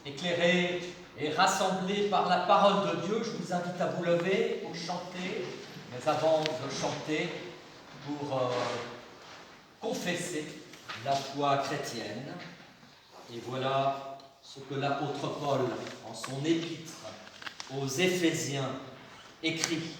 Éclairés et rassemblés par la parole de Dieu, je vous invite à vous lever pour chanter, mais avant de chanter, pour confesser la foi chrétienne. Et voilà ce que l'apôtre Paul, en son épître aux Éphésiens, écrit.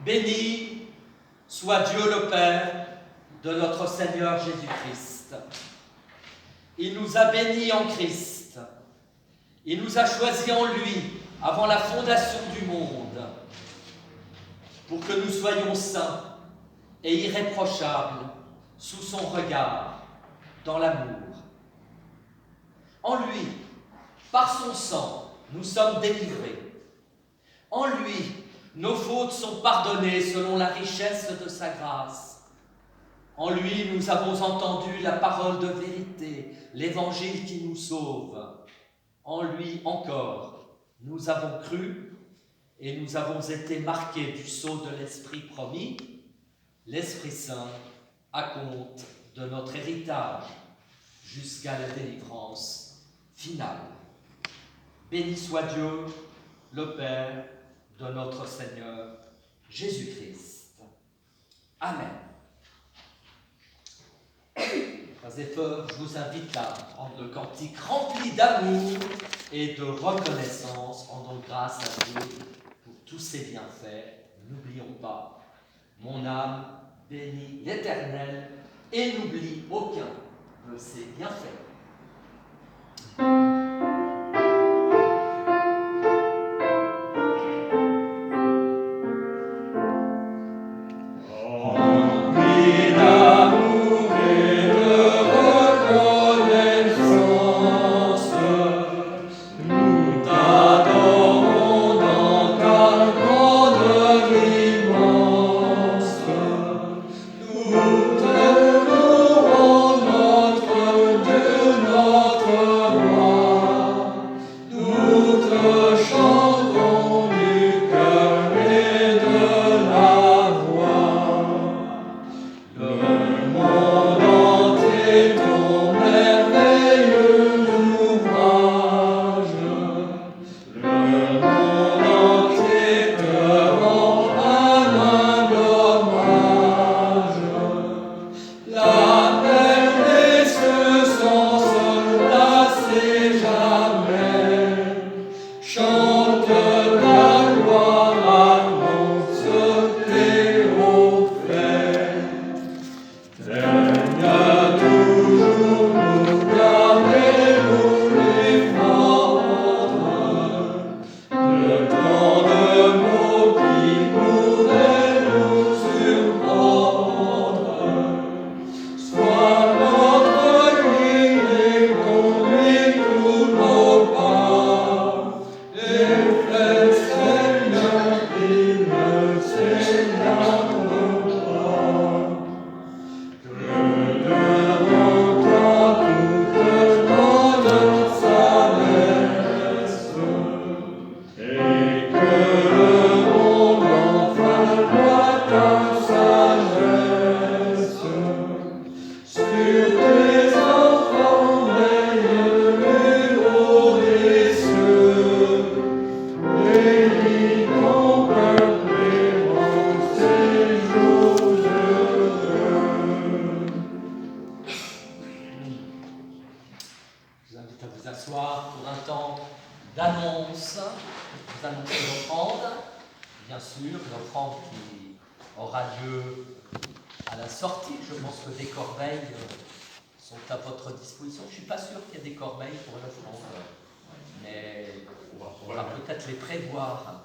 Béni soit Dieu le Père de notre Seigneur Jésus-Christ. Il nous a bénis en Christ. Il nous a choisis en lui avant la fondation du monde pour que nous soyons saints et irréprochables sous son regard dans l'amour. En lui, par son sang, nous sommes délivrés. En lui, nos fautes sont pardonnées selon la richesse de sa grâce. En lui, nous avons entendu la parole de vérité, l'évangile qui nous sauve. En lui encore, nous avons cru et nous avons été marqués du sceau de l'Esprit promis, l'Esprit Saint, à compte de notre héritage jusqu'à la délivrance finale. Béni soit Dieu, le Père de notre Seigneur Jésus-Christ. Amen. Frères et sœurs, je vous invite à prendre le cantique rempli d'amour et de reconnaissance, rendons grâce à Dieu pour tous ses bienfaits. N'oublions pas, mon âme bénit l'Éternel et n'oublie aucun de ses bienfaits. Notre Dieu, notre roi. sûr, l'offrande qui aura lieu à la sortie. Je pense que des corbeilles sont à votre disposition. Je ne suis pas sûr qu'il y ait des corbeilles pour l'offrande, mais on va peut-être les prévoir.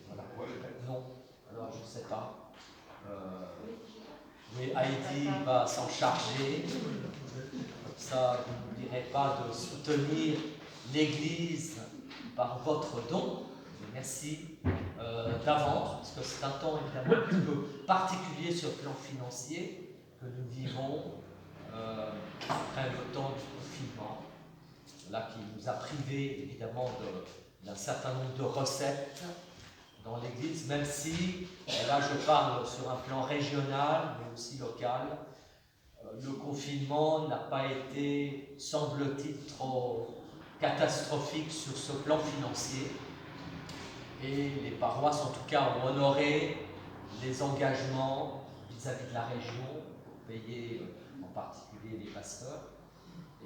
Voilà. Non, alors je ne sais pas. Mais Heidi va s'en charger. Comme ça, vous n'oublierez pas de soutenir l'Église par votre don. Et merci d'avance, parce que c'est un temps évidemment un petit peu particulier sur le plan financier que nous vivons après le temps du confinement, là qui nous a privés évidemment d'un certain nombre de recettes dans l'Église, même si, et là je parle sur un plan régional, mais aussi local, le confinement n'a pas été, semble-t-il, trop catastrophique sur ce plan financier. Et les paroisses, en tout cas, ont honoré les engagements vis-à-vis de la région pour payer en particulier les pasteurs.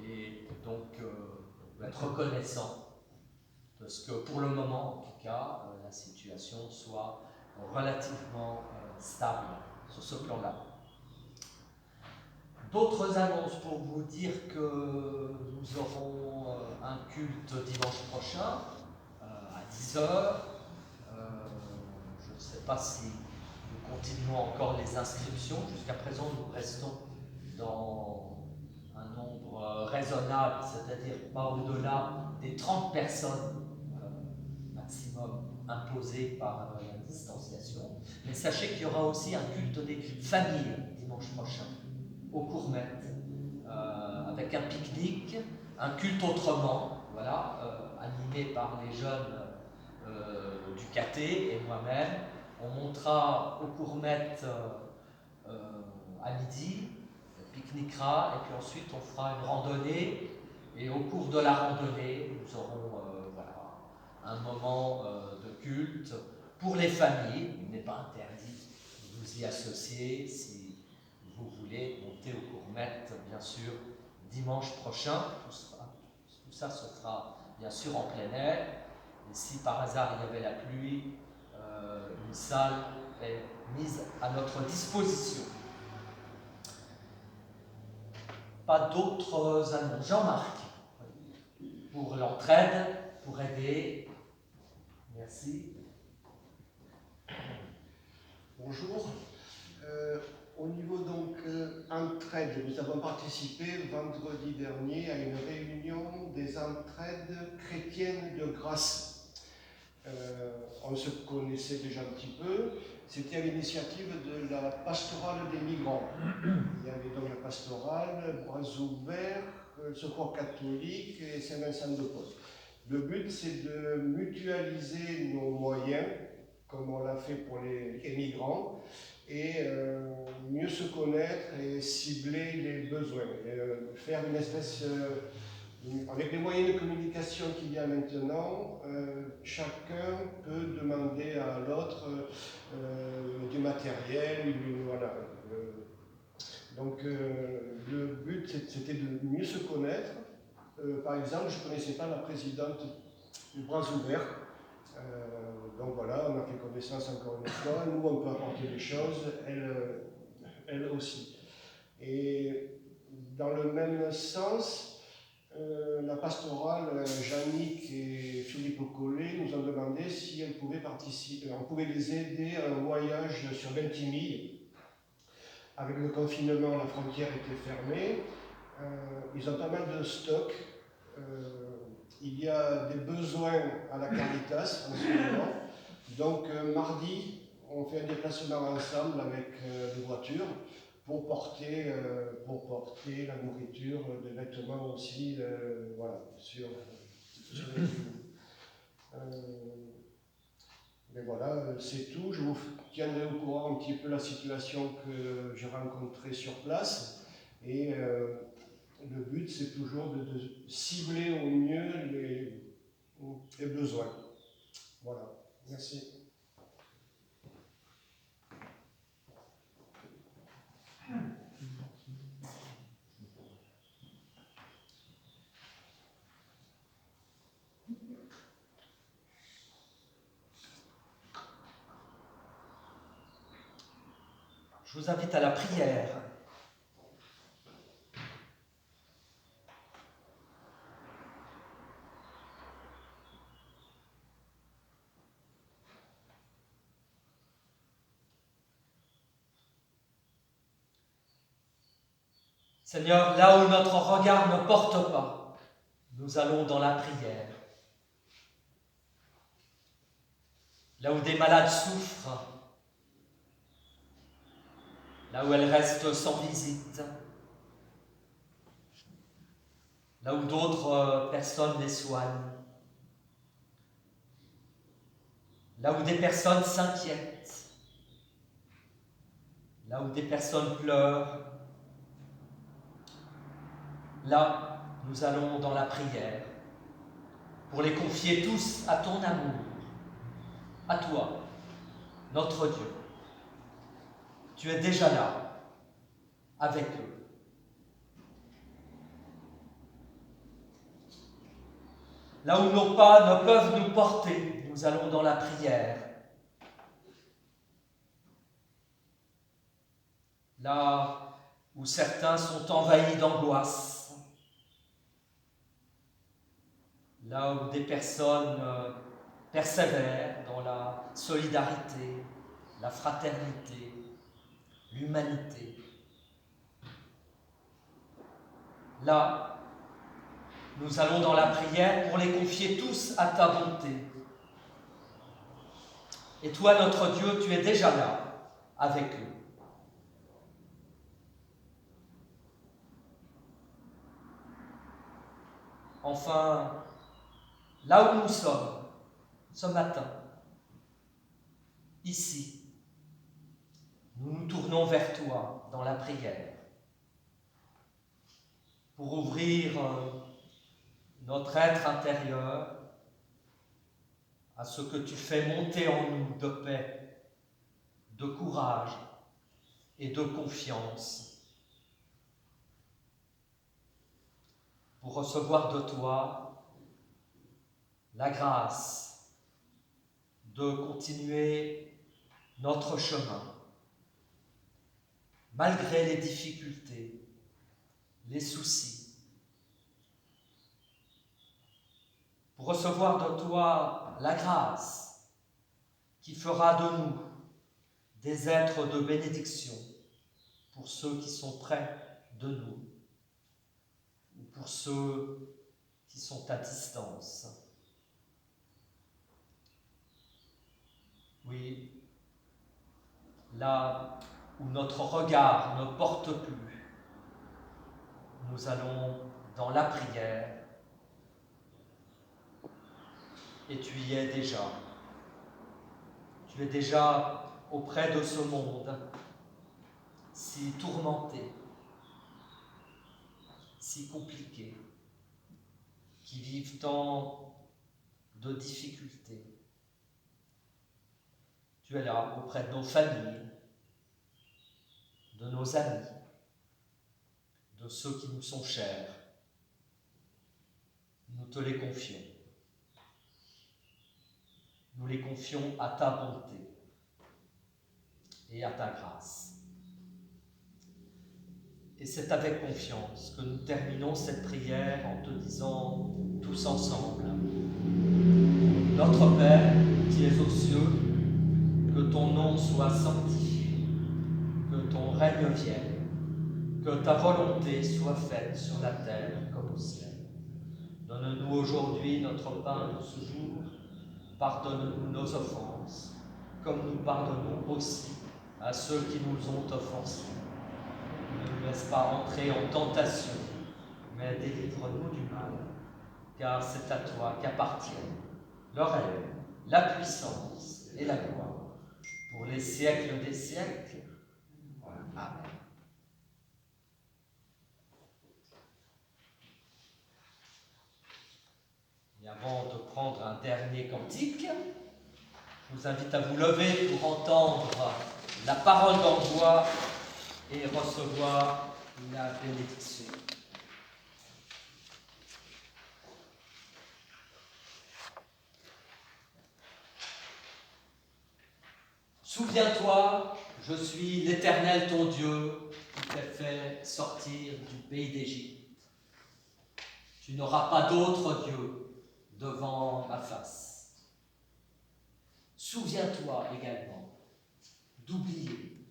Et donc, être reconnaissant de ce que, pour le moment, en tout cas, la situation soit relativement stable sur ce plan-là. D'autres annonces pour vous dire que nous aurons un culte dimanche prochain à 10h. Je ne sais pas si nous continuons encore les inscriptions. Jusqu'à présent, nous restons dans un nombre raisonnable, c'est-à-dire pas au-delà des 30 personnes maximum imposées par la distanciation. Mais sachez qu'il y aura aussi un culte des familles dimanche prochain au Courmette, avec un pique-nique, un culte autrement, voilà, animé par les jeunes du caté et moi-même. On montera au Courmette à midi, on pique-niquera, et puis ensuite on fera une randonnée, et au cours de la randonnée, nous aurons voilà, un moment de culte pour les familles. Il n'est pas interdit de vous y associer si vous voulez monter au Courmette, bien sûr, dimanche prochain. Tout ça se fera bien sûr en plein air. Et si par hasard il y avait la pluie, une salle est mise à notre disposition. Pas d'autres annonces. Jean-Marc, pour l'entraide, pour aider. Merci. Bonjour. Au niveau donc entraide, nous avons participé vendredi dernier à une réunion des entraides chrétiennes de Grasse. On se connaissait déjà un petit peu. C'était à l'initiative de la pastorale des migrants. Il y avait donc la pastorale, Bras ouverts, Secours catholique et Saint-Vincent-de-Paul. Le but, c'est de mutualiser nos moyens, comme on l'a fait pour les migrants, et mieux se connaître et cibler les besoins. Et, faire une espèce, avec les moyens de communication qu'il y a maintenant, chacun peut demander à l'autre du matériel, voilà. Donc le but c'était de mieux se connaître. Par exemple, je ne connaissais pas la présidente du Bras ouverts. Donc voilà, on a fait connaissance encore une fois. Nous, on peut apporter des choses, elle aussi. Et dans le même sens, la pastorale Jannick et Philippe Collet nous ont demandé si elles pouvaient participer, on pouvait les aider à un voyage sur Ventimille. Avec le confinement, la frontière était fermée. Ils ont pas mal de stocks. Il y a des besoins à la Caritas en ce moment. Donc mardi, on fait un déplacement ensemble avec des voitures pour porter la nourriture, des vêtements aussi, voilà, sur les mais voilà, c'est tout. Je vous tiendrai au courant un petit peu la situation que j'ai rencontrée sur place. Et le but, c'est toujours de cibler au mieux les besoins. Voilà, merci. Je vous invite à la prière. Seigneur, là où notre regard ne porte pas, nous allons dans la prière. Là où des malades souffrent, là où elles restent sans visite, là où d'autres personnes les soignent, là où des personnes s'inquiètent, là où des personnes pleurent, là, nous allons dans la prière pour les confier tous à ton amour, à toi, notre Dieu. Tu es déjà là, avec eux. Là où nos pas ne peuvent nous porter, nous allons dans la prière. Là où certains sont envahis d'angoisse, là où des personnes persévèrent dans la solidarité, la fraternité, l'humanité. Là, nous allons dans la prière pour les confier tous à ta bonté. Et toi, notre Dieu, tu es déjà là, avec eux. Enfin, là où nous sommes, ce matin, ici, nous nous tournons vers toi dans la prière pour ouvrir notre être intérieur à ce que tu fais monter en nous de paix, de courage et de confiance, pour recevoir de toi la grâce de continuer notre chemin, malgré les difficultés, les soucis, pour recevoir de toi la grâce qui fera de nous des êtres de bénédiction pour ceux qui sont près de nous ou pour ceux qui sont à distance. Oui, là où notre regard ne porte plus, nous allons dans la prière et tu y es déjà. Tu es déjà auprès de ce monde si tourmenté, si compliqué, qui vivent tant de difficultés. Tu es là auprès de nos familles, de nos amis, de ceux qui nous sont chers. Nous te les confions. Nous les confions à ta bonté et à ta grâce. Et c'est avec confiance que nous terminons cette prière en te disant tous ensemble: Notre Père qui es aux cieux, que ton nom soit sanctifié, que ton règne vienne, que ta volonté soit faite sur la terre comme au ciel. Donne-nous aujourd'hui notre pain de ce jour. Pardonne-nous nos offenses, comme nous pardonnons aussi à ceux qui nous ont offensés. Ne nous laisse pas entrer en tentation, mais délivre-nous du mal, car c'est à toi qu'appartiennent le règne, la puissance et la gloire, pour les siècles des siècles. Amen. Et avant de prendre un dernier cantique, je vous invite à vous lever pour entendre la parole d'envoi et recevoir la bénédiction. Souviens-toi Je suis l'Éternel ton Dieu qui t'a fait sortir du pays d'Égypte. Tu n'auras pas d'autre Dieu devant ma face. Souviens-toi également d'oublier.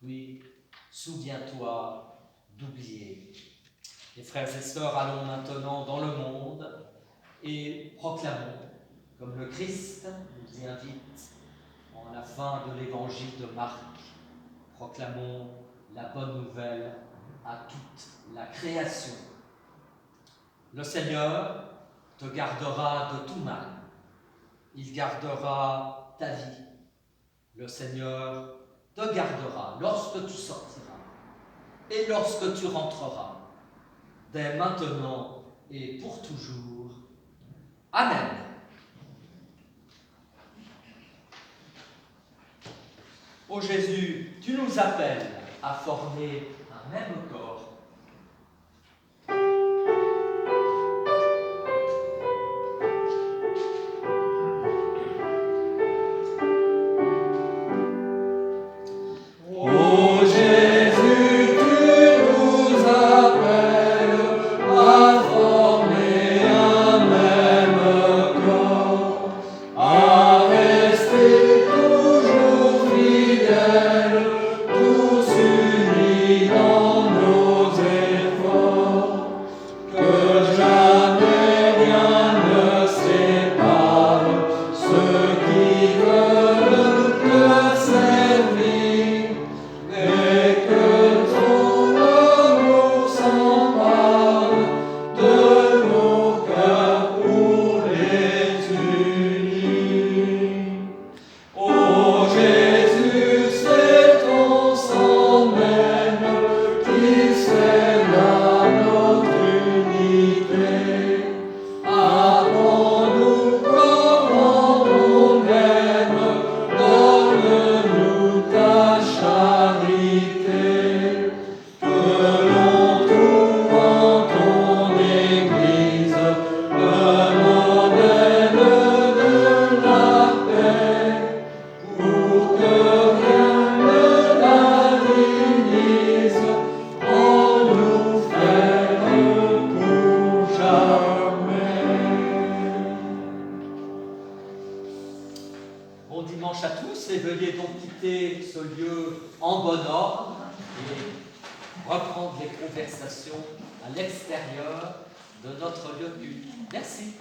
Oui, souviens-toi d'oublier. Les frères et sœurs, allons maintenant dans le monde et proclamons, comme le Christ nous y invite en la fin de l'évangile de Marc, proclamons la bonne nouvelle à toute la création. Le Seigneur te gardera de tout mal. Il gardera ta vie. Le Seigneur te gardera lorsque tu sortiras et lorsque tu rentreras, dès maintenant et pour toujours. Amen. Ô Jésus, tu nous appelles à former un même corps. Bon dimanche à tous et veuillez donc quitter ce lieu en bon ordre et reprendre les conversations à l'extérieur de notre lieu de culte. Merci.